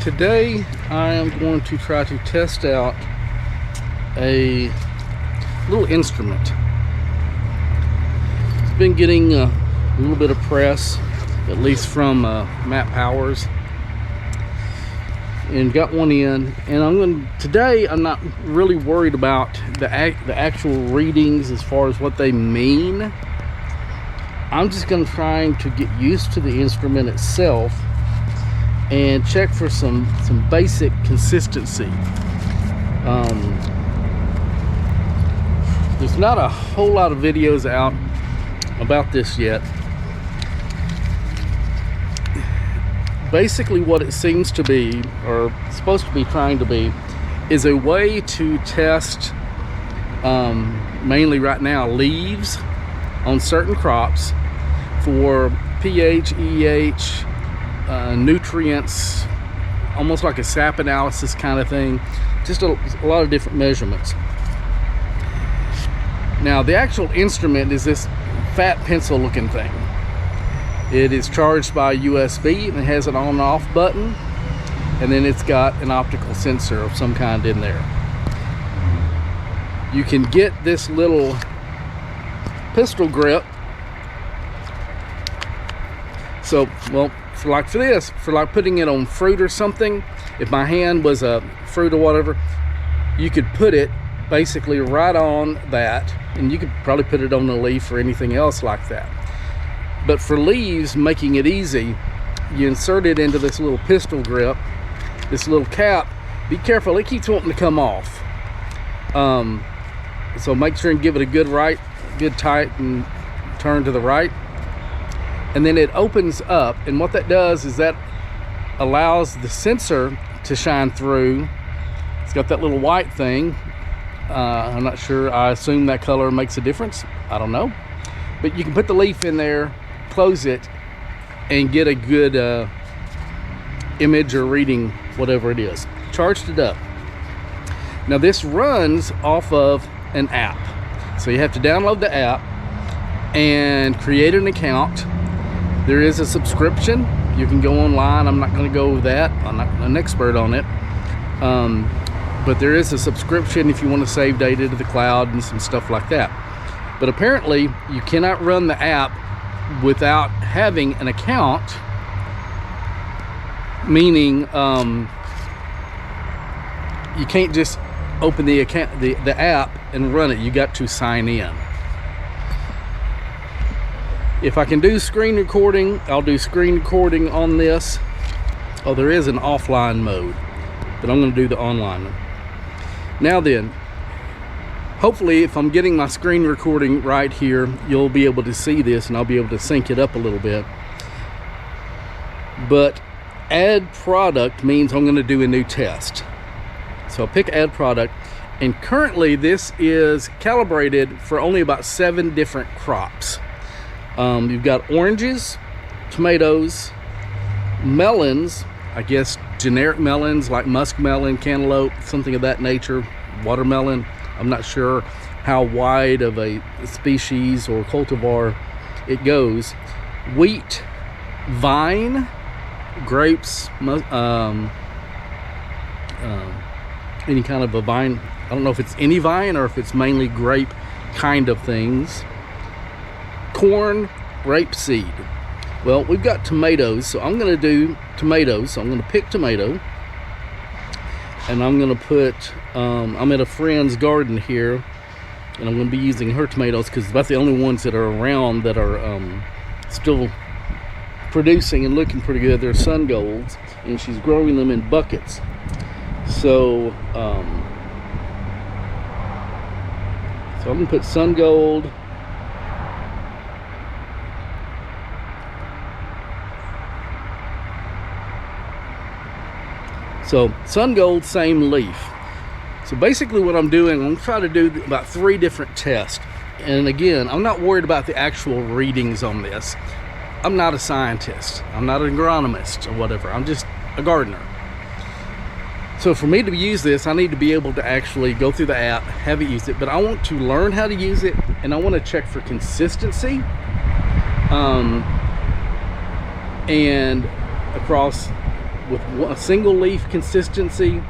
Today I am going to try to test out a little instrument. It's been getting a little bit of press, at least from Matt Powers, and got one in. And today I'm not really worried about the actual readings as far as what they mean. I'm just going to try to get used to the instrument itself and check for some basic consistency. There's not a whole lot of videos out about this yet. Basically what it seems to be, or supposed to be trying to be, is a way to test mainly right now leaves on certain crops for pH, EH, nutrients, almost like a sap analysis kind of thing. Just a lot of different measurements. Now the actual instrument is this fat pencil looking thing. It is charged by USB and it has an on and off button, and then it's got an optical sensor of some kind in there. You can get this little pistol grip. So, well, for like putting it on fruit or something, if my hand was a fruit or whatever, you could put it basically right on that, and you could probably put it on a leaf or anything else like that. But for leaves, making it easy, you insert it into this little pistol grip, this little cap. Be careful, it keeps wanting to come off. So make sure and give it a good tight and turn to the right. And then it opens up, and what that does is that allows the sensor to shine through. It's got that little white thing. I'm not sure, I assume that color makes a difference. I don't know. But you can put the leaf in there, close it, and get a good image or reading, whatever it is. Charged it up. Now this runs off of an app. So you have to download the app and create an account. There is a subscription. You can go online. I'm not going to go over that. I'm not an expert on it. But there is a subscription if you want to save data to the cloud and some stuff like that. But apparently you cannot run the app without having an account, meaning you can't just open the app and run it. You got to sign in. If I can do screen recording, I'll do screen recording on this. Oh, there is an offline mode, but I'm going to do the online one. Now then, hopefully if I'm getting my screen recording right here, you'll be able to see this and I'll be able to sync it up a little bit. But add product means I'm going to do a new test. So I'll pick add product, and currently this is calibrated for only about 7 different crops. You've got oranges, tomatoes, melons, I guess generic melons like muskmelon, cantaloupe, something of that nature, watermelon. I'm not sure how wide of a species or cultivar it goes. Wheat, vine, grapes, any kind of a vine. I don't know if it's any vine or if it's mainly grape kind of things. Corn, rapeseed. Well, we've got tomatoes, so I'm going to do tomatoes. So I'm going to pick tomato, and I'm going to put, I'm at a friend's garden here, and I'm going to be using her tomatoes because that's the only ones that are around that are still producing and looking pretty good. They're sun golds, and she's growing them in buckets. So, I'm going to put sun gold. So sun gold, same leaf. So basically what I'm doing, I'm going to try to do about 3 different tests. And again, I'm not worried about the actual readings on this. I'm not a scientist. I'm not an agronomist or whatever. I'm just a gardener. So for me to use this, I need to be able to actually go through the app, have it use it, but I want to learn how to use it, and I want to check for consistency and across with a single leaf consistency,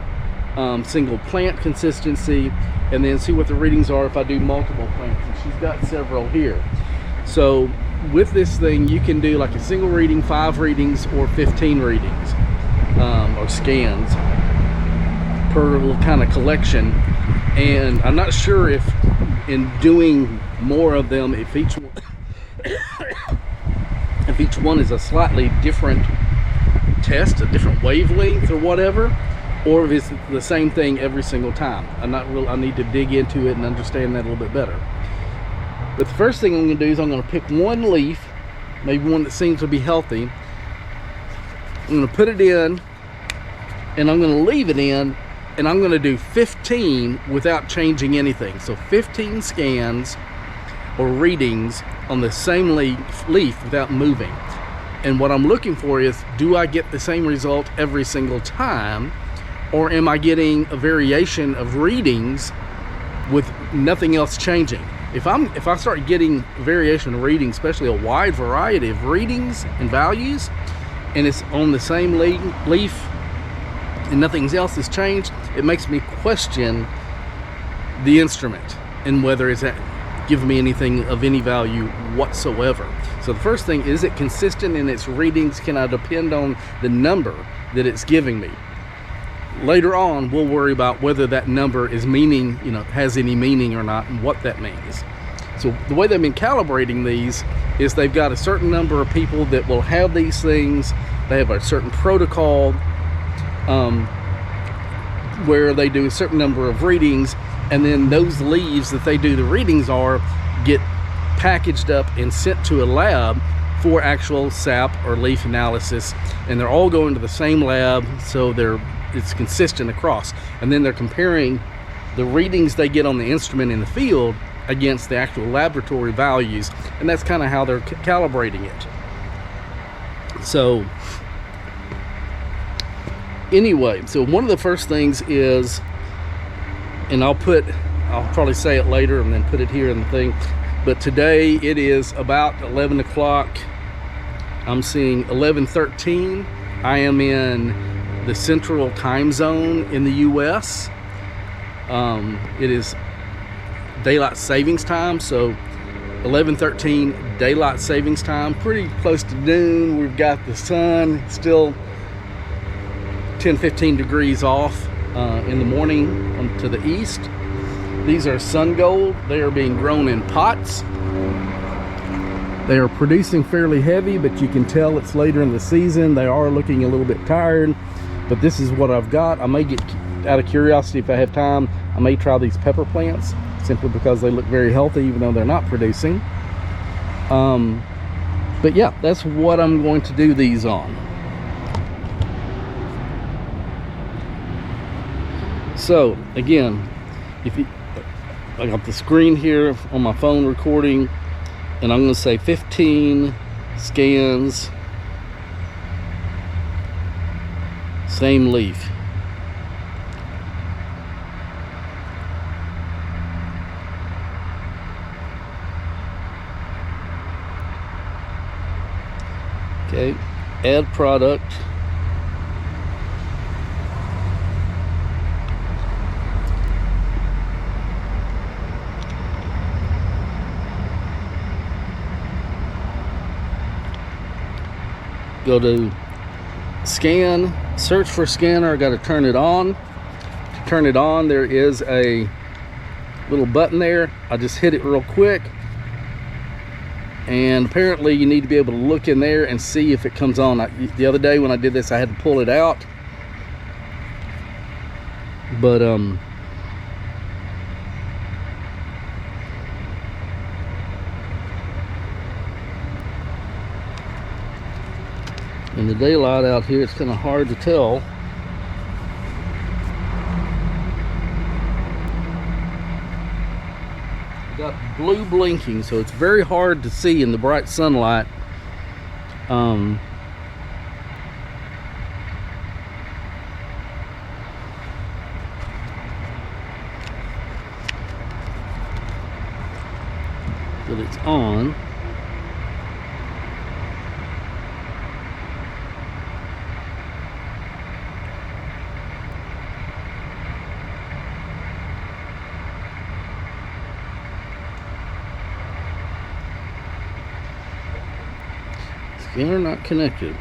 single plant consistency, and then see what the readings are if I do multiple plants. And she's got several here. So with this thing, you can do like a single reading, 5 readings, or 15 readings, or scans per little kind of collection. And I'm not sure if in doing more of them, if each one if each one is a slightly different test, a different wavelength or whatever, or if it's the same thing every single time. I need to dig into it and understand that a little bit better. But the first thing I'm going to do is I'm going to pick one leaf, maybe one that seems to be healthy. I'm going to put it in, and I'm going to leave it in, and I'm going to do 15 without changing anything. So 15 scans or readings on the same leaf without moving. And what I'm looking for is, do I get the same result every single time, or am I getting a variation of readings with nothing else changing? If I start getting variation of readings, especially a wide variety of readings and values, and it's on the same leaf and nothing else has changed, it makes me question the instrument and whether it's giving me anything of any value whatsoever. So the first thing, is it consistent in its readings? Can I depend on the number that it's giving me? Later on, we'll worry about whether that number is has any meaning or not, and what that means. So the way they've been calibrating these is they've got a certain number of people that will have these things. They have a certain protocol where they do a certain number of readings, and then those leaves that they do the readings get packaged up and sent to a lab for actual sap or leaf analysis, and they're all going to the same lab, so it's consistent across. And then they're comparing the readings they get on the instrument in the field against the actual laboratory values, and that's kind of how they're calibrating it. So anyway, so one of the first things is, and I'll probably say it later and then put it here in the thing, but today it is about 11 o'clock. I'm seeing 11:13. I am in the central time zone in the US. It is daylight savings time, so 11:13 daylight savings time, pretty close to noon. We've got the sun still 10-15 degrees off in the morning to the east. These are sun gold. They are being grown in pots. They are producing fairly heavy, but you can tell it's later in the season. They are looking a little bit tired, but this is what I've got. I may get, out of curiosity, if I have time, I may try these pepper plants, simply because they look very healthy even though they're not producing. But yeah, that's what I'm going to do these on. So again, I got the screen here on my phone recording, and I'm going to say 15 scans, same leaf. Okay, add product. Go to scan, search for scanner. I got to turn it on. To turn it on, there is a little button there. I just hit it real quick, and apparently you need to be able to look in there and see if it comes on. The other day when I did this, I had to pull it out, but in the daylight out here, it's kind of hard to tell. Got blue blinking, so it's very hard to see in the bright sunlight. But it's on. Scanner not connected.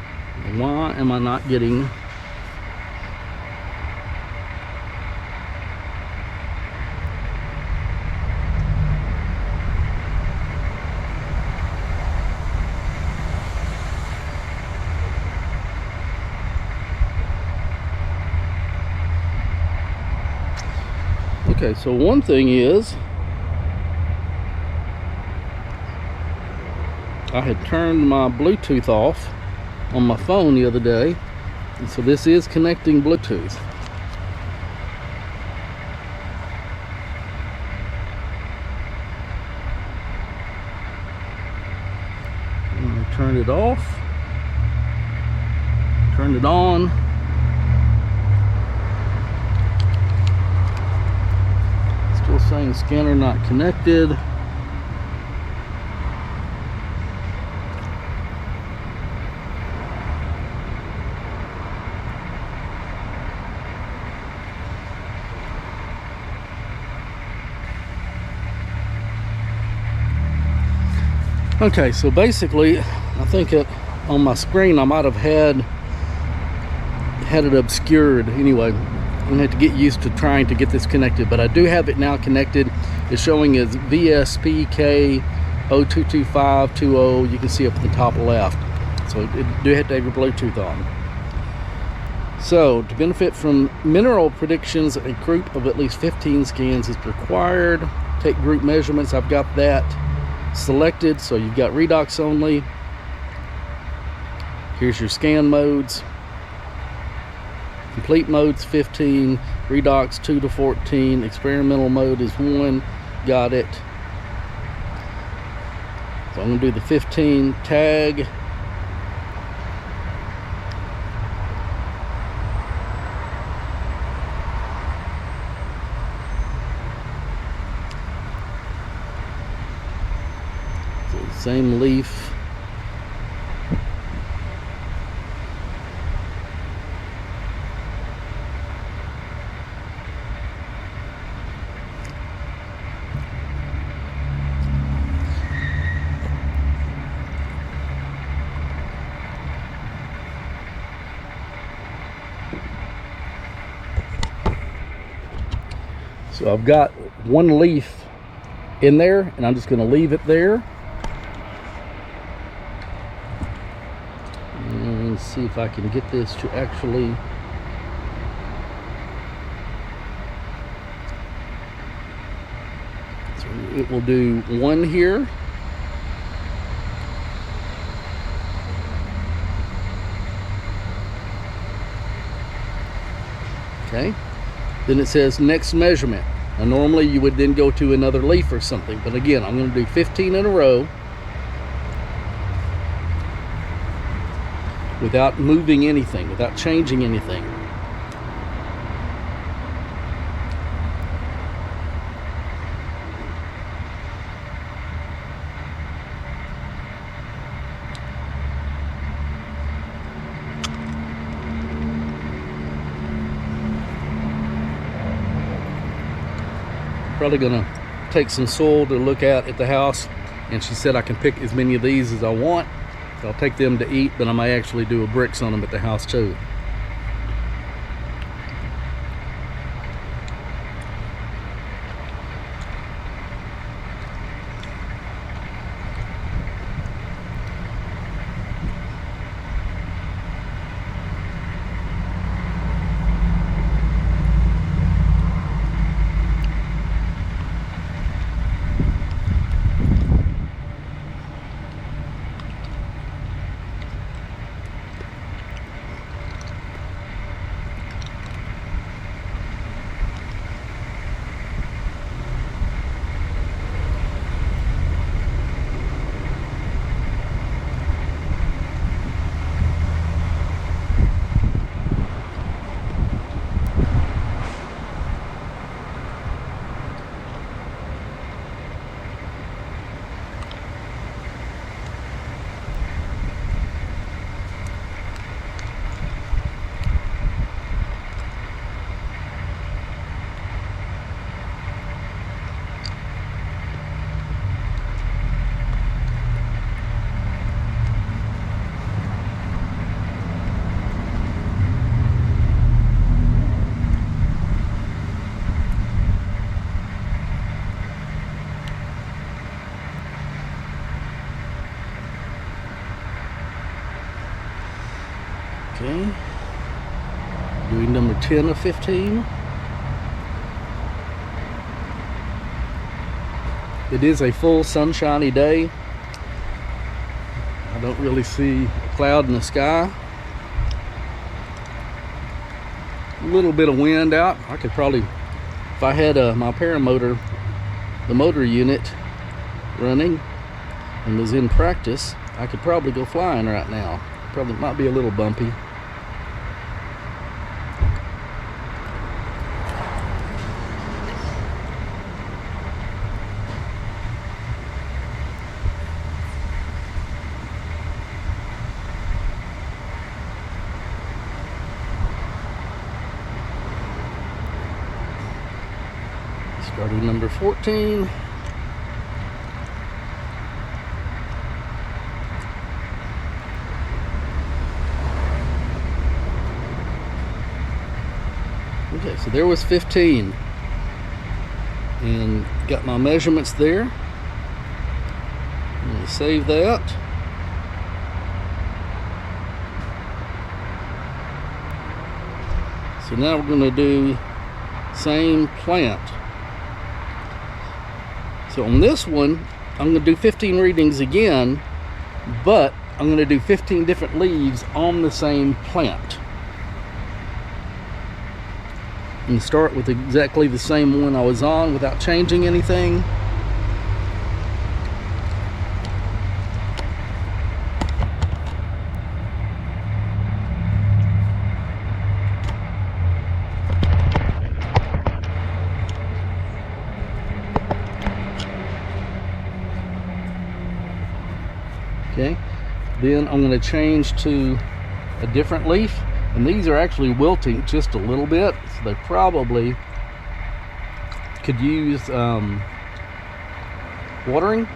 Why am I not getting... Okay, so one thing is, I had turned my Bluetooth off on my phone the other day, and so this is connecting Bluetooth. And I turned it off, turned it on. Still saying scanner not connected. Okay, so basically, I think on my screen I might have had it obscured. Anyway, I'm gonna have to get used to trying to get this connected, but I do have it now connected. It's showing as VSPK022520. You can see up at the top left. So it do have to have your Bluetooth on. So to benefit from mineral predictions, a group of at least 15 scans is required. Take group measurements. I've got that selected, so you've got redox only. Here's your scan modes. Complete modes 15, redox 2 to 14, experimental mode is 1. Got it. So I'm going to do the 15 tag. Same leaf. So I've got one leaf in there, and I'm just going to leave it there. And see if I can get this to actually so it will do one here. Okay, then it says next measurement. Now normally you would then go to another leaf or something, but again I'm going to do 15 in a row without moving anything, without changing anything. Probably gonna take some soil to look at the house, and she said I can pick as many of these as I want. So I'll take them to eat, but I may actually do a bricks on them at the house too. number 10 of 15. It is a full sunshiny day. I don't really see a cloud in the sky. A little bit of wind out. I could probably, if I had my paramotor, the motor unit running and was in practice, I could probably go flying right now. Probably might be a little bumpy. Starting number 14. Okay, so there was 15. And got my measurements there. I'm going to save that. So now we're going to do same plant. So on this one, I'm going to do 15 readings again, but I'm going to do 15 different leaves on the same plant. And start with exactly the same one I was on without changing anything. Okay, then I'm going to change to a different leaf, and these are actually wilting just a little bit, so they probably could use watering.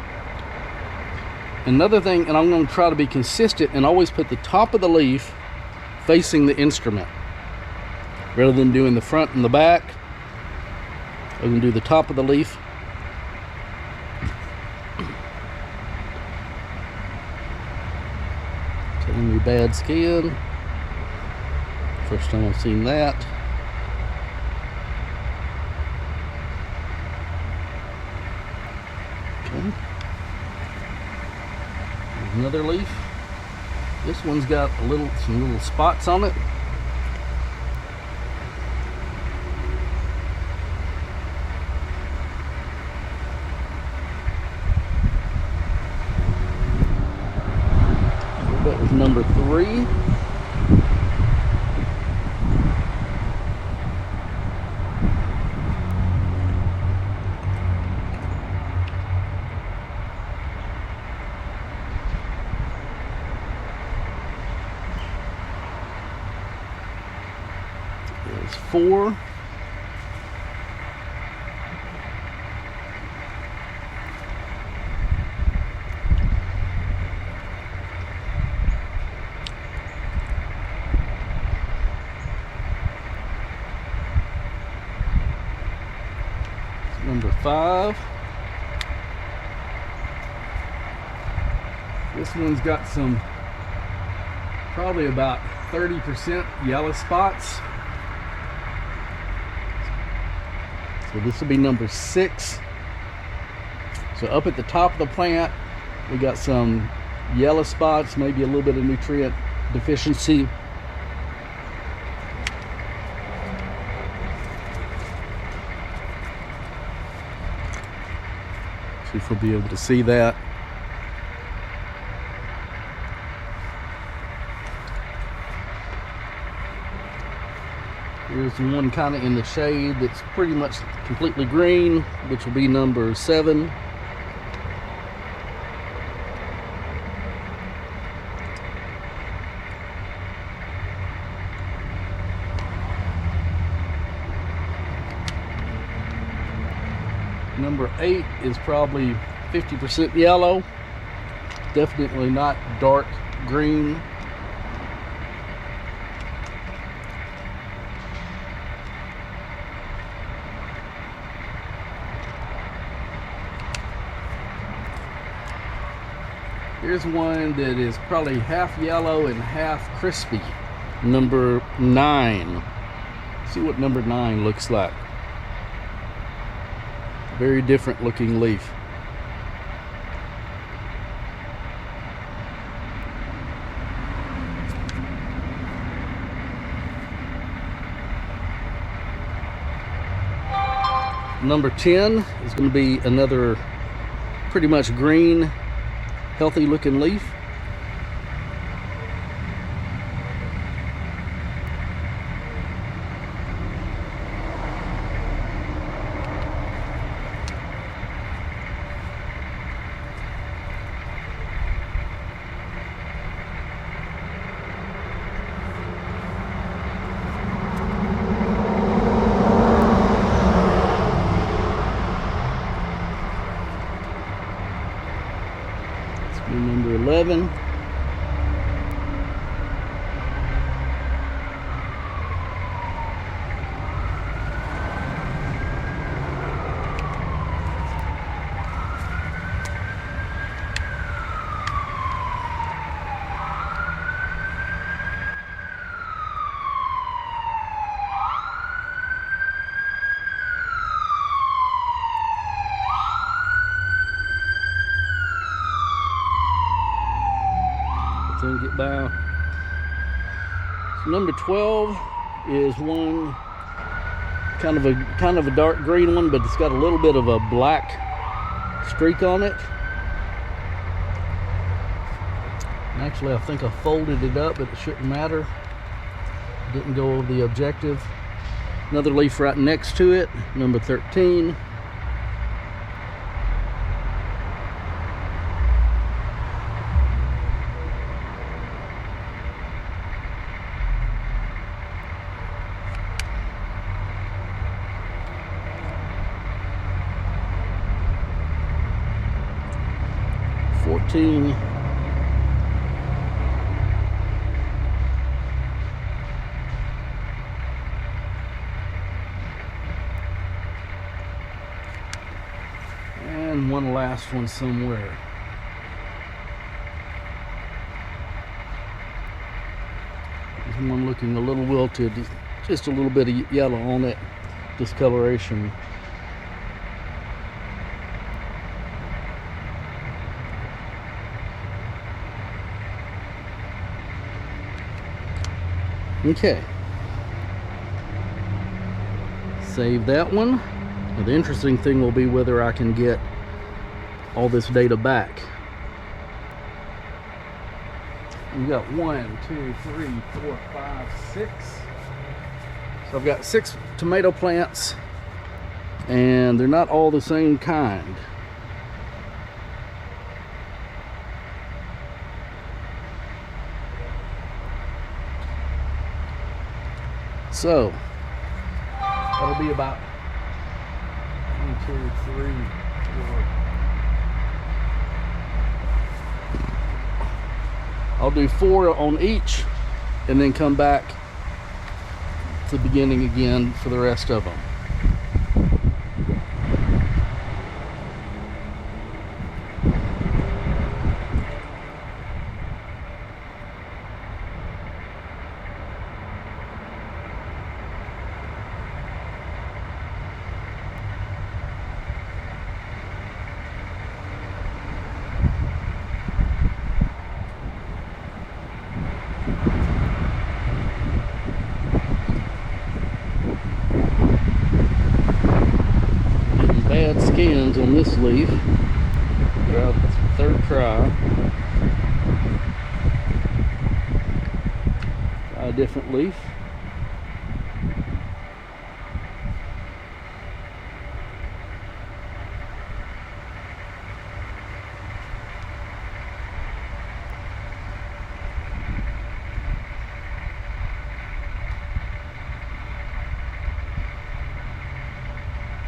Another thing, and I'm going to try to be consistent and always put the top of the leaf facing the instrument rather than doing the front and the back. I'm going to do the top of the leaf. Telling me bad skin. First time I've seen that. Okay. There's another leaf. This one's got some little spots on it. That was number 3. There's 4. Number 5. This one's got some, probably about 30% yellow spots. So this will be number 6. So up at the top of the plant, we got some yellow spots, maybe a little bit of nutrient deficiency. See if we'll be able to see that. Here's one kind of in the shade that's pretty much completely green, which will be number 7. Number 8 is probably 50% yellow. Definitely not dark green. Here's one that is probably half yellow and half crispy. Number 9. See what number 9 looks like. Very different looking leaf. Number 10 is going to be another pretty much green, healthy looking leaf. Number 11. Get by. So number 12 is one kind of a dark green one, but it's got a little bit of a black streak on it. And actually, I think I folded it up, but it shouldn't matter. Didn't go over the objective. Another leaf right next to it, number 13. And one last one somewhere. There's one looking a little wilted, just a little bit of yellow on it, discoloration. Okay, save that one. Now, the interesting thing will be whether I can get all this data back. We got 1, 2, 3, 4, 5, 6. So I've got 6 tomato plants, and they're not all the same kind. So that'll be about 1, 2, 3, 4. I'll do 4 on each and then come back to the beginning again for the rest of them. Bad skins on this leaf. Throughout the third try. Try a different leaf.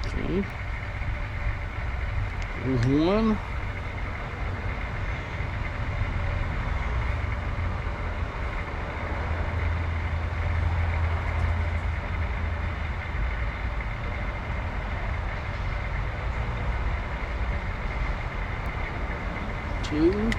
Okay. There's one. Two.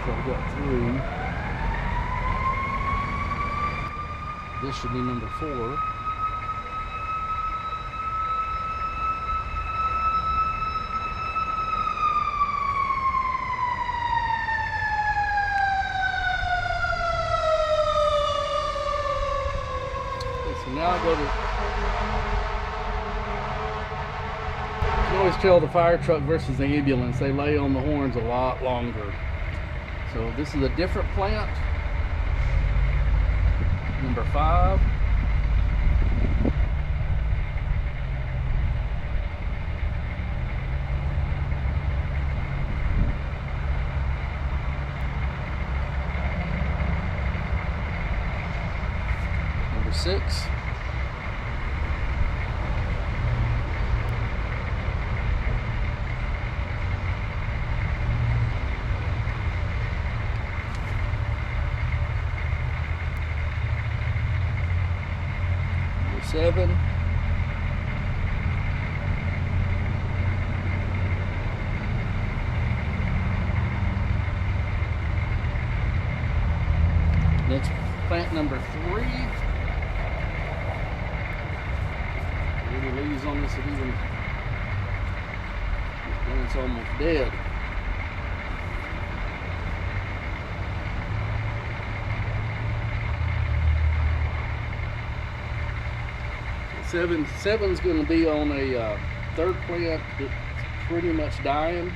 So I've got 3. This should be number 4. So now I go to, you can always tell the fire truck versus the ambulance, they lay on the horns a lot longer. So this is a different plant, number 5. Number 6. Number 7. Next, plant number 3. The leaves on this are even, it's almost dead. Seven's going to be on a 3rd plant that's pretty much dying.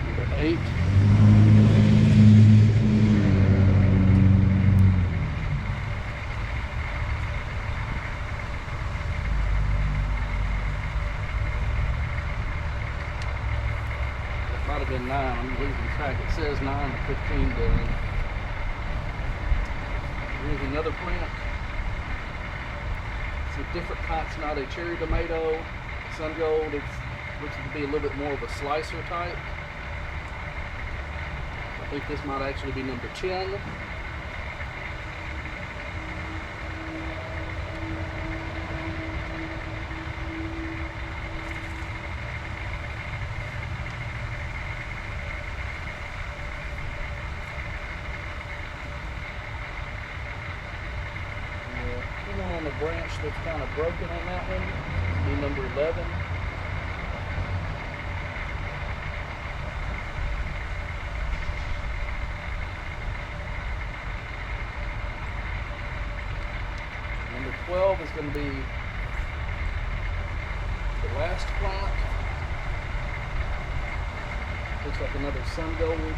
Number 8. Might have been 9. I'm losing track. It says 9 to 15 done. Here's another plant. It's a different kind. It's not a cherry tomato. Sun gold. It looks to be a little bit more of a slicer type. I think this might actually be number 10. On the branch that's kind of broken on that one, be number 11. Number 12 is going to be the last plant. Looks like another sun gold.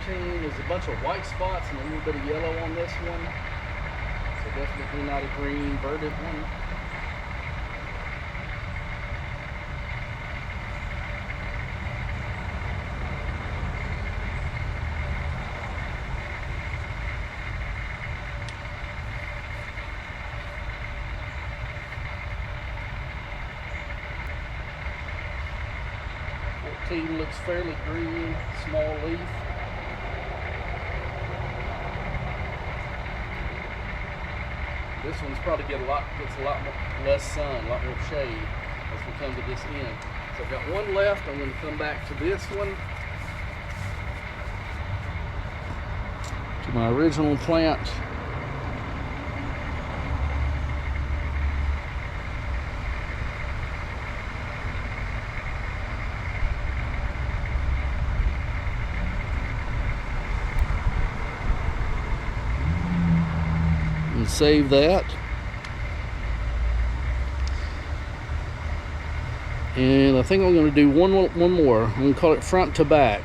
There's a bunch of white spots and a little bit of yellow on this one. So definitely not a green verdant one. Looks fairly green, small leaf. This one's probably gets a lot less sun, a lot more shade as we come to this end. So I've got one left. I'm going to come back to this one, to my original plant. And save that. And I think I'm going to do one more. I'm going to call it front to back.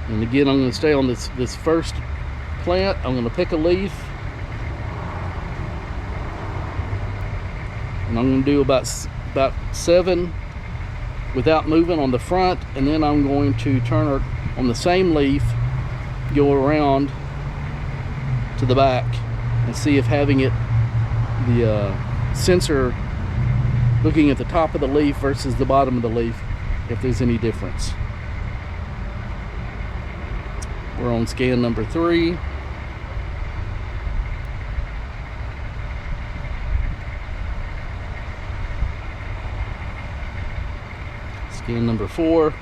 And again, I'm going to stay on this first plant. I'm going to pick a leaf. And I'm going to do about 7 without moving on the front, and then I'm going to turn it on the same leaf go around to the back and see if having it, the sensor looking at the top of the leaf versus the bottom of the leaf, if there's any difference. We're on scan number 3. Scan number 4.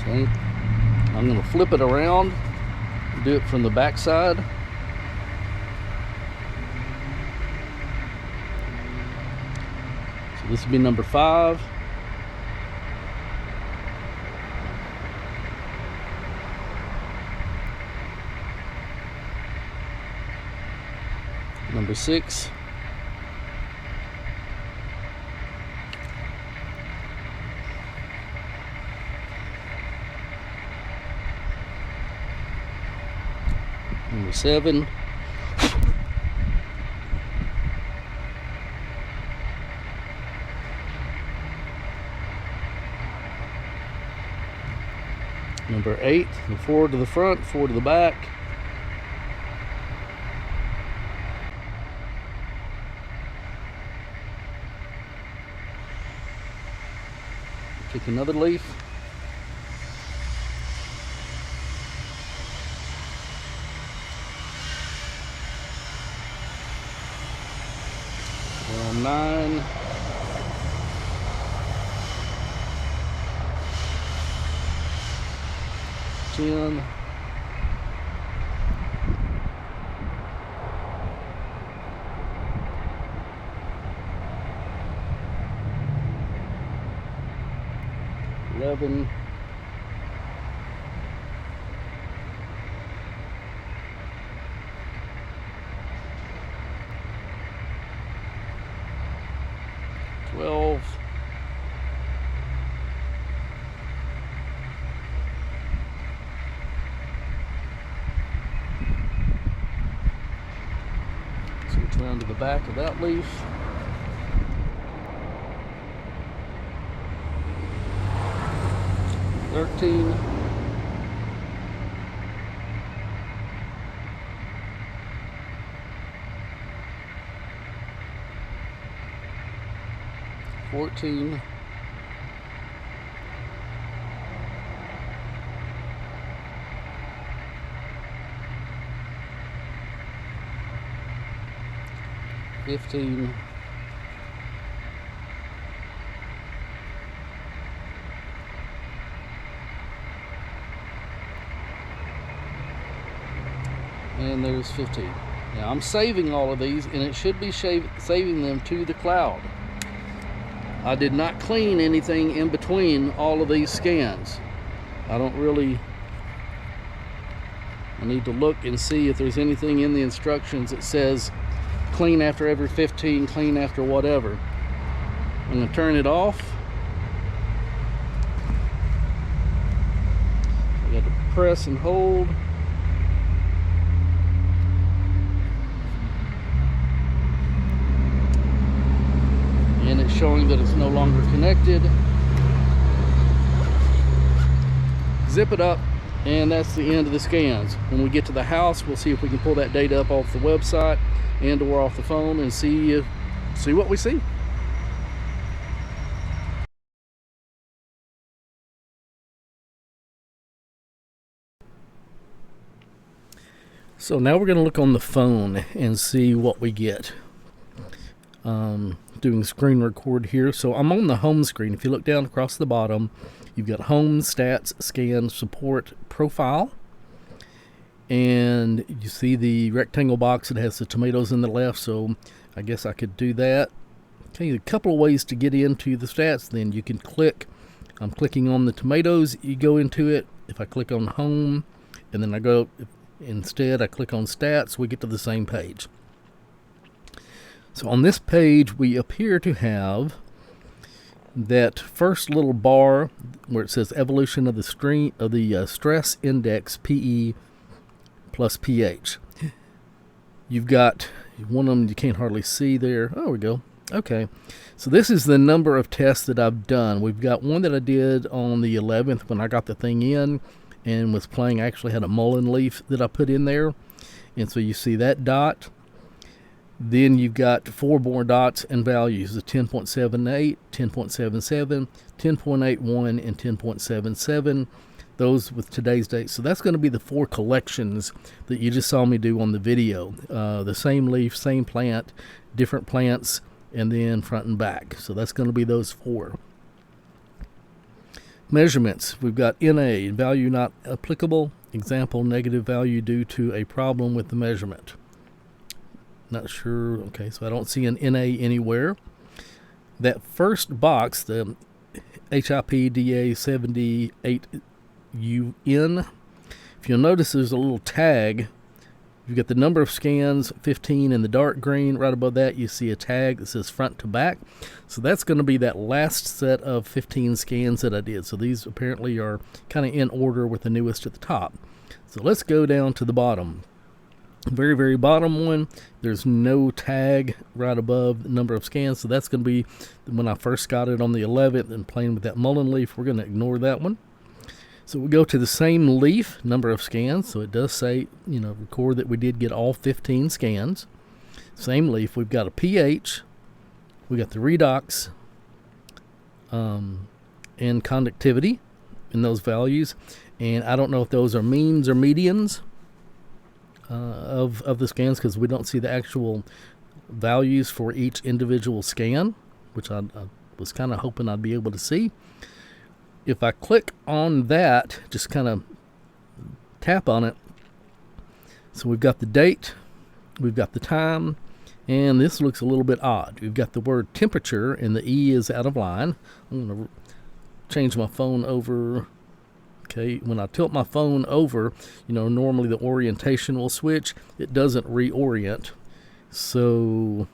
Okay. I'm going to flip it around, do it from the back side. So this would be number 5. Number 6. Number 7. Number 8, the 4 to the front, 4 to the back. Pick another leaf. We're on 9. 10. 11. 12. 'Switch around to the back of that leaf. 13. 14. 15. 'And there's 15. Now I'm saving all of these, and it should be saving them to the cloud. I did not clean anything in between all of these scans. I need to look and see if there's anything in the instructions that says clean after every 15, clean after whatever. I'm going to turn it off. I got to press and hold. And it's showing that it's no longer connected. Zip it up, and that's the end of the scans. When we get to the house, we'll see if we can pull that data up off the website and or off the phone and see what we see. So now we're going to look on the phone and see what we get. Doing screen record here. So I'm on the home screen. If you look down across the bottom, you've got home, stats, scan, support, profile. And you see the rectangle box that has the tomatoes in the left, so I guess I could do that. Okay, a couple of ways to get into the stats. Then you can click. I'm clicking on the tomatoes. You go into it. If I click on home, and then I click on stats, we get to the same page. So on this page, we appear to have that first little bar where it says evolution of the stress index, PE plus pH. You've got One of them you can't hardly see there. Oh, we go. Okay, so this is the number of tests that I've done. We've got one that I did on the 11th when I got the thing in and was playing. I actually had a mullein leaf that I put in there, and so you see that dot. Then you've got 4 more dots and values, the 10.78, 10.77, 10.81, and 10.77. Those with today's date. So that's going to be the 4 collections that you just saw me do on the video. The same leaf, same plant, different plants, and then front and back. So that's going to be those 4. Measurements. We've got NA, value not applicable. Example, negative value due to a problem with the measurement. Not sure. Okay, so I don't see an NA anywhere. That first box, the HIPDA 78UN, if you'll notice there's a little tag. You've got the number of scans, 15 in the dark green. Right above that, you see a tag that says front to back. So that's going to be that last set of 15 scans that I did. So these apparently are kind of in order with the newest at the top. So let's go down to the bottom. Very, very bottom one, there's no tag right above the number of scans. So that's going to be when I first got it on the 11th and playing with that mullein leaf. We're going to ignore that one. So we go to the same leaf, number of scans. So it does say, record that we did get all 15 scans. Same leaf. We've got a pH. We got the redox and conductivity in those values. And I don't know if those are means or medians of the scans, because we don't see the actual values for each individual scan, which I was kind of hoping I'd be able to see. If I click on that, just kind of tap on it, so we've got the date, we've got the time, and this looks a little bit odd. We've got the word temperature, and the E is out of line. I'm going to change my phone over. Okay, when I tilt my phone over, normally the orientation will switch. It doesn't reorient, so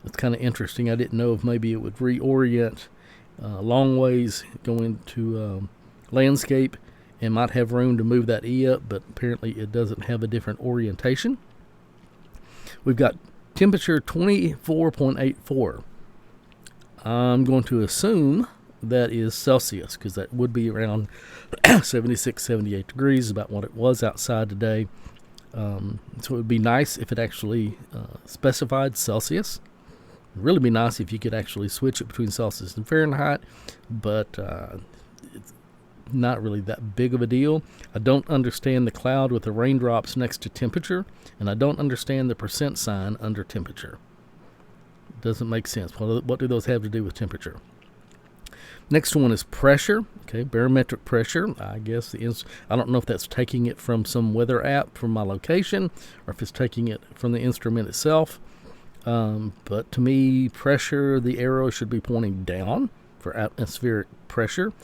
it's kind of interesting. I didn't know if maybe it would reorient long ways going to landscape and might have room to move that E up, but apparently it doesn't have a different orientation. We've got temperature 24.84. I'm going to assume that is Celsius, because that would be around 76, 78 degrees, about what it was outside today. So it would be nice if it actually specified Celsius. It would really be nice if you could actually switch it between Celsius and Fahrenheit, but it's not really that big of a deal. I don't understand the cloud with the raindrops next to temperature, and I don't understand the percent sign under temperature. It doesn't make sense. What do those have to do with temperature? Next one is pressure. Okay, barometric pressure. I guess I don't know if that's taking it from some weather app from my location, or if it's taking it from the instrument itself. But to me, pressure, the arrow should be pointing down for atmospheric pressure.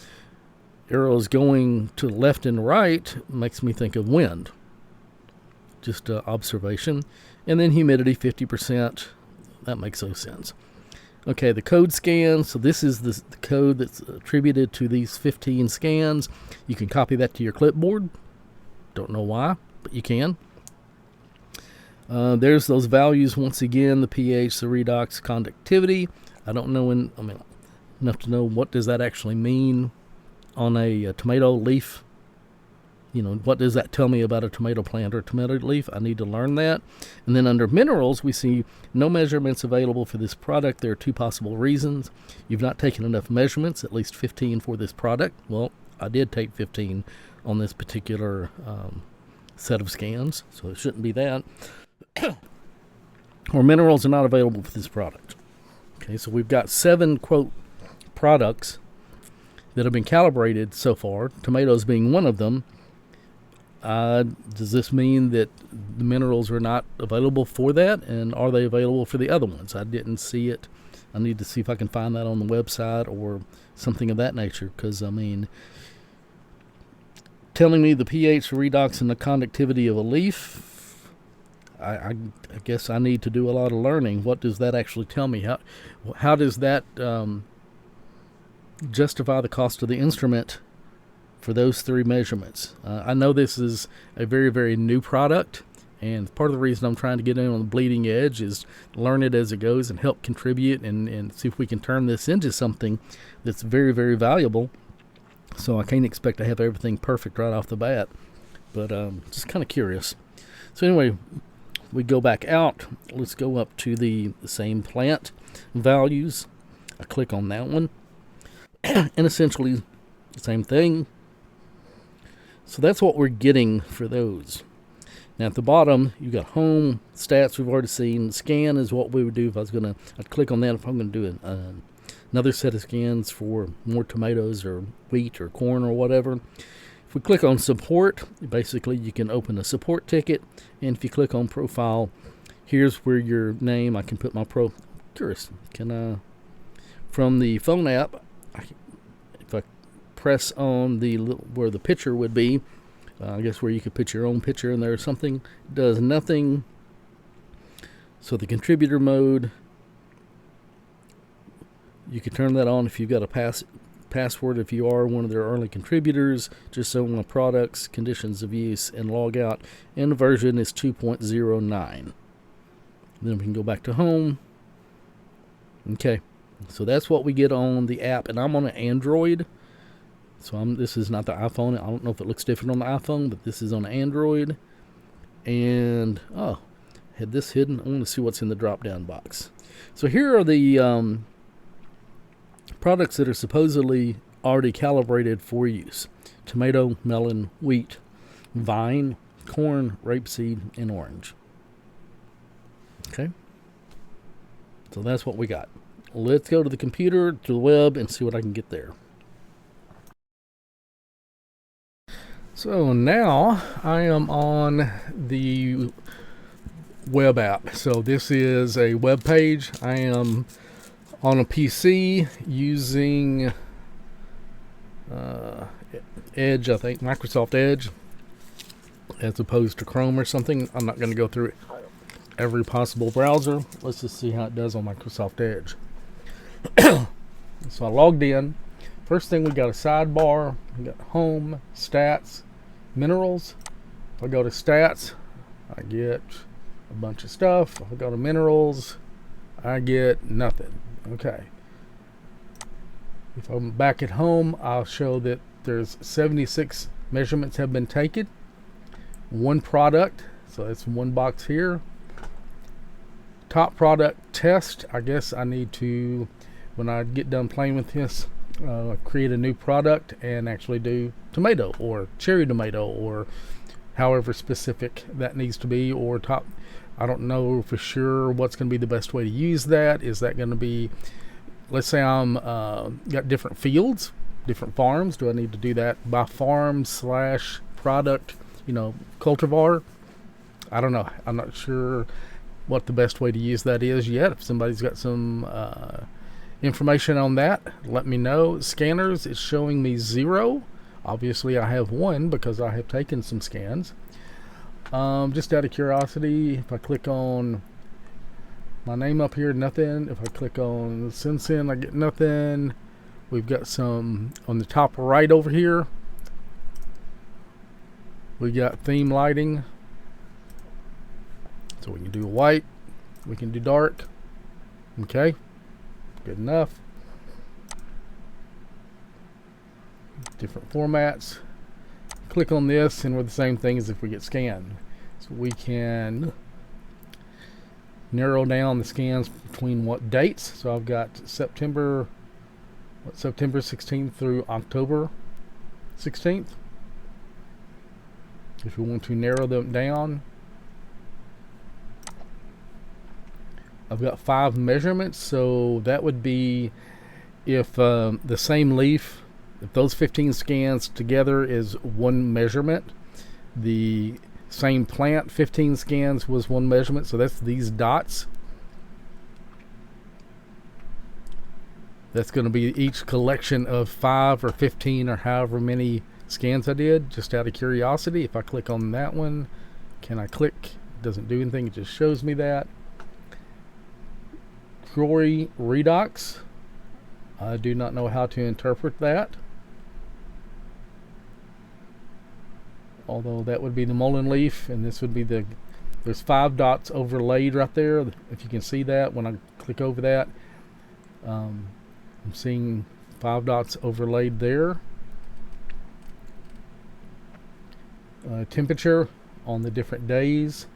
Arrows going to left and right makes me think of wind. Just observation. And then humidity, 50%. That makes no sense. Okay, the code scan. So this is the code that's attributed to these 15 scans. You can copy that to your clipboard. Don't know why, but you can. There's those values once again, the pH, the redox, conductivity. I don't know enough to know what does that actually mean on a tomato leaf. What does that tell me about a tomato plant or tomato leaf? I need to learn that. And then under minerals, we see no measurements available for this product. There are 2 possible reasons. You've not taken enough measurements, at least 15 for this product. Well, I did take 15 on this particular set of scans, so it shouldn't be that. Or minerals are not available for this product. Okay, so we've got 7, quote, products that have been calibrated so far, tomatoes being one of them. Does this mean that the minerals are not available for that? And are they available for the other ones? I didn't see it. I need to see if I can find that on the website or something of that nature. Because, telling me the pH, redox, and the conductivity of a leaf, I guess I need to do a lot of learning. What does that actually tell me? How does that justify the cost of the instrument for those 3 measurements? I know this is a very, very new product, And part of the reason I'm trying to get in on the bleeding edge is learn it as it goes and help contribute and see if we can turn this into something that's very, very valuable. So I can't expect to have everything perfect right off the bat, but just kind of curious. So anyway, we go back out. Let's go up to the same plant values. I click on that one, and essentially the same thing. So that's what we're getting for those. Now at the bottom, you got home, stats we've already seen. Scan is what we would do if I was going to, I'd click on that if I'm going to do another set of scans for more tomatoes or wheat or corn or whatever. If we click on support, basically you can open a support ticket. And if you click on profile, here's where your name, I can put my from the phone app, if I press on where the picture would be, I guess where you could put your own picture in there or something. It does nothing. So the contributor mode, you can turn that on if you've got a password if you are one of their early contributors. Just so on the products, conditions of use, and log out. And the version is 2.09. Then we can go back to home. Okay, so that's what we get on the app, and I'm on an Android. So this is not the iPhone. I don't know if it looks different on the iPhone, but this is on Android. And, had this hidden. I want to see what's in the drop-down box. So here are the products that are supposedly already calibrated for use. Tomato, melon, wheat, vine, corn, rapeseed, and orange. Okay. So that's what we got. Let's go to the computer, to the web, and see what I can get there. So now I am on the web app. So this is a web page. I am on a PC using Edge, I think, Microsoft Edge, as opposed to Chrome or something. I'm not going to go through every possible browser. Let's just see how it does on Microsoft Edge. So I logged in. First thing, we got a sidebar. We got home, stats, minerals. If I go to stats, I get a bunch of stuff. If I go to minerals, I get nothing. Okay. If I'm back at home, I'll show that there's 76 measurements have been taken. One product, so that's one box here. Top product test. I guess I need to, when I get done playing with this, create a new product and actually do tomato or cherry tomato or however specific that needs to be, or top. I don't know for sure what's going to be the best way to use that. Is that going to be, let's say I'm got different fields, different farms. Do I need to do that by farm / product, cultivar? I don't know. I'm not sure what the best way to use that is yet. If somebody's got some information on that, let me know. Scanners, it's showing me 0. Obviously I have 1 because I have taken some scans. Just out of curiosity, if I click on my name up here, nothing. If I click on Senseen, I get nothing. We've got some on the top right over here. We got theme lighting. So we can do white, we can do dark. Okay, good enough. Different formats. Click on this and we're the same thing as if we get scanned. So we can narrow down the scans between what dates. So I've got September 16th through October 16th. If we want to narrow them down, I've got 5 measurements, so that would be if the same leaf, if those 15 scans together is 1 measurement, the same plant 15 scans was 1 measurement, so that's these dots. That's going to be each collection of 5 or 15 or however many scans I did, just out of curiosity. If I click on that one, can I click? It doesn't do anything, it just shows me that. Glory redox, I do not know how to interpret that, although that would be the mullen leaf and this would be the There's 5 dots overlaid right there. If you can see that when I click over that, I'm seeing 5 dots overlaid there. Temperature on the different days,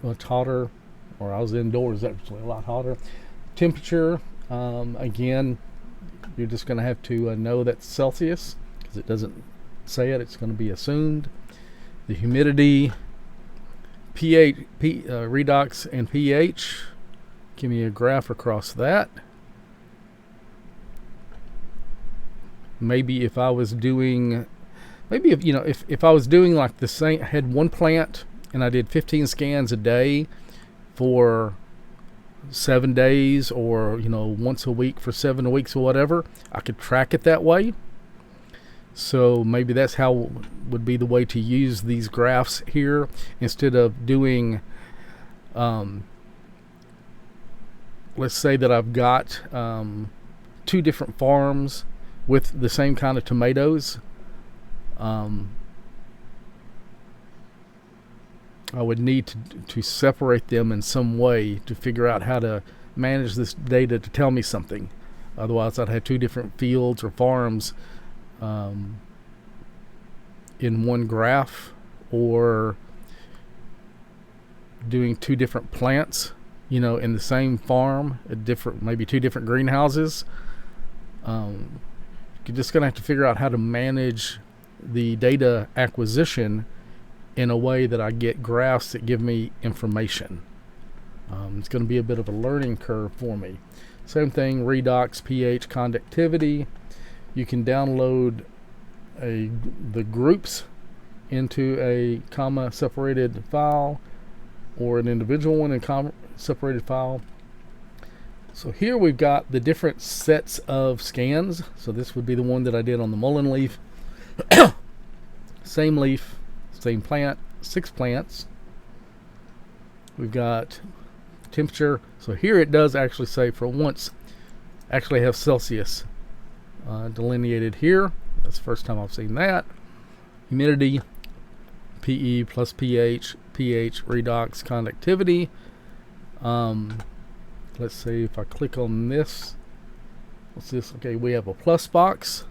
much hotter, or I was indoors, actually a lot hotter. Temperature, again, you're just going to have to know that's Celsius, because it doesn't say it, it's going to be assumed. The humidity, pH, redox, and pH. Give me a graph across that. Maybe if I was doing, if I was doing like the same, had one plant and I did 15 scans a day for 7 days, or once a week for 7 weeks or whatever, I could track it that way. So maybe that's how would be the way to use these graphs here, instead of doing, let's say that I've got 2 different farms with the same kind of tomatoes. I would need to separate them in some way to figure out how to manage this data to tell me something. Otherwise, I'd have 2 different fields or farms in one graph, or doing 2 different plants, in the same farm, maybe 2 different greenhouses. You're just going to have to figure out how to manage the data acquisition in a way that I get graphs that give me information. It's going to be a bit of a learning curve for me. Same thing, redox, pH, conductivity. You can download the groups into a comma separated file, or an individual one in comma separated file. So here we've got the different sets of scans. So this would be the one that I did on the mullein leaf. Same leaf, same plant, 6 plants. We've got temperature. So here it does actually say, for once, actually have Celsius delineated here. That's the first time I've seen that. Humidity, PE plus pH, pH, redox, conductivity. Let's see if I click on this. What's this? Okay, we have a plus box.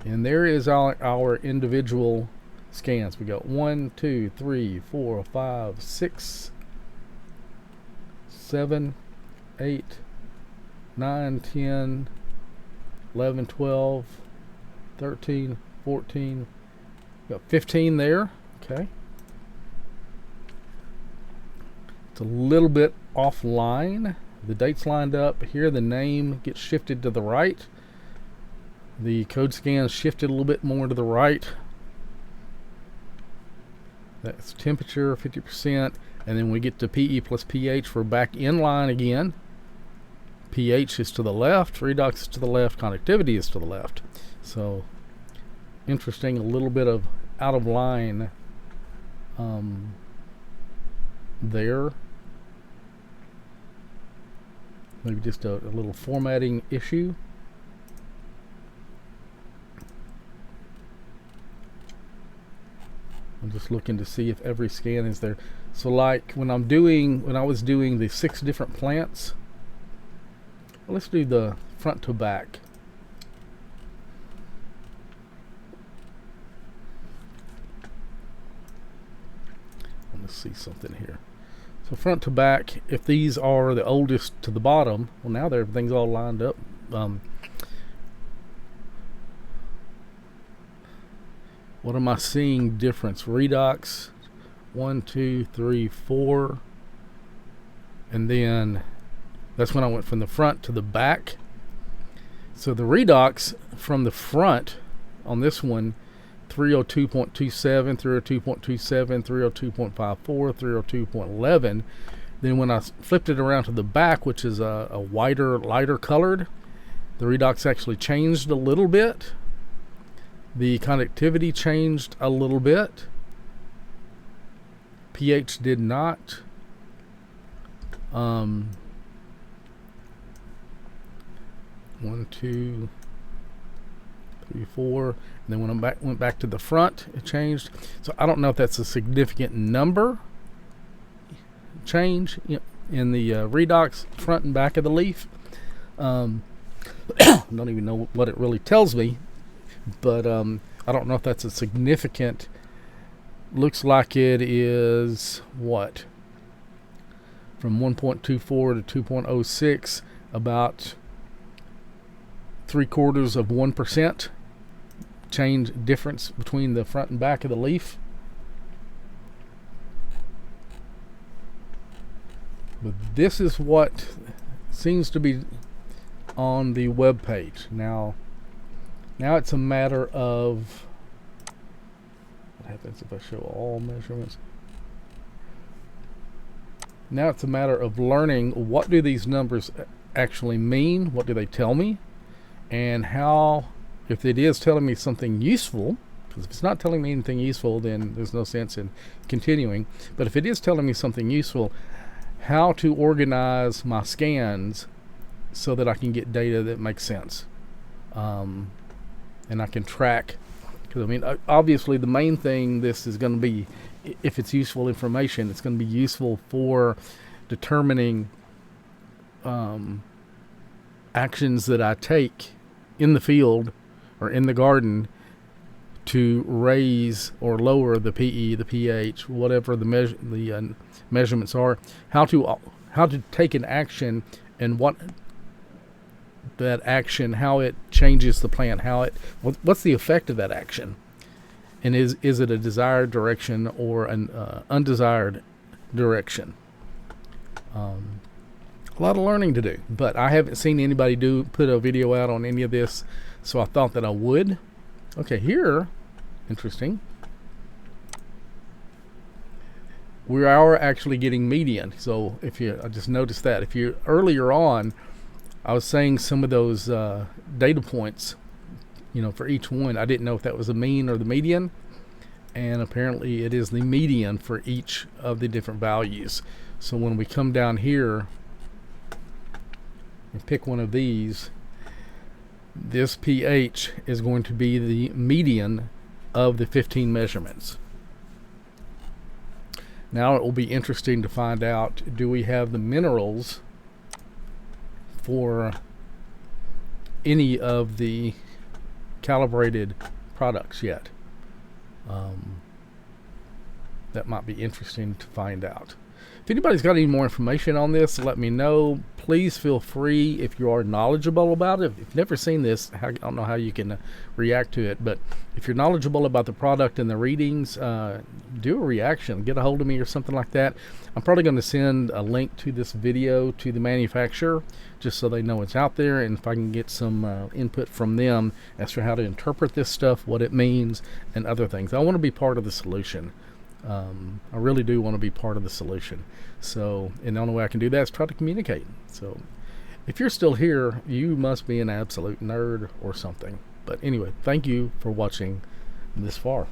And there is our individual scans. We got 1, 2, 3, 4, 5, 6, 7, 8, 9, 10, 11, 12, 13, 14. We got 15 there. Okay. It's a little bit offline. The date's lined up here. The name gets shifted to the right. The code scan shifted a little bit more to the right. That's temperature, 50%. And then we get to PE plus pH. We're back in line again. pH is to the left. Redox is to the left. Conductivity is to the left. So, interesting, a little bit of out of line there. Maybe just a little formatting issue. I'm just looking to see if every scan is there. So like when I was doing the 6 different plants, well, let's do the front to back. Let's see something here. So front to back, if these are the oldest to the bottom, well, now everything's all lined up. What am I seeing difference? Redox, 1, 2, 3, 4. And then that's when I went from the front to the back. So the redox from the front on this one, 302.27, 302.27, 302.54, 302.11. Then when I flipped it around to the back, which is a whiter, lighter colored, the redox actually changed a little bit. The conductivity changed a little bit. pH did not. 1, 2, 3, 4, and then when I went back to the front, it changed. So I don't know if that's a significant number change in the redox front and back of the leaf. Don't even know what it really tells me, but I don't know if that's a significant. Looks like it is what, from 1.24 to 2.06, about 0.75% change difference between the front and back of the leaf. But this is what seems to be on the web page. Now it's a matter of what happens if I show all measurements. Now it's a matter of learning, what do these numbers actually mean? What do they tell me? And how, if it is telling me something useful, because if it's not telling me anything useful, then there's no sense in continuing. But if it is telling me something useful, how to organize my scans so that I can get data that makes sense. And I can track, because I mean, obviously the main thing this is going to be, if it's useful information, it's going to be useful for determining actions that I take in the field or in the garden to raise or lower the PE, the pH, whatever the measurements are. How to take an action, and what that action, how it changes the plant, what's the effect of that action, and is it a desired direction or an undesired direction. A lot of learning to do, but I haven't seen anybody put a video out on any of this, so I thought that I would. Okay, here, interesting. We are actually getting median. So I just noticed that if you earlier on, I was saying some of those data points, for each one, I didn't know if that was the mean or the median, and apparently it is the median for each of the different values. So when we come down here and pick one of these, this pH is going to be the median of the 15 measurements. Now it will be interesting to find out, do we have the minerals for any of the calibrated products yet? That might be interesting to find out. If anybody's got any more information on this, let me know. Please feel free, if you are knowledgeable about it. If you've never seen this, I don't know how you can react to it, but if you're knowledgeable about the product and the readings, do a reaction. Get a hold of me or something like that. I'm probably going to send a link to this video to the manufacturer, just so they know it's out there, and if I can get some input from them as to how to interpret this stuff, what it means, and other things. I want to be part of the solution. I really do want to be part of the solution. So, and the only way I can do that is try to communicate. So if you're still here, you must be an absolute nerd or something. But anyway, thank you for watching this far.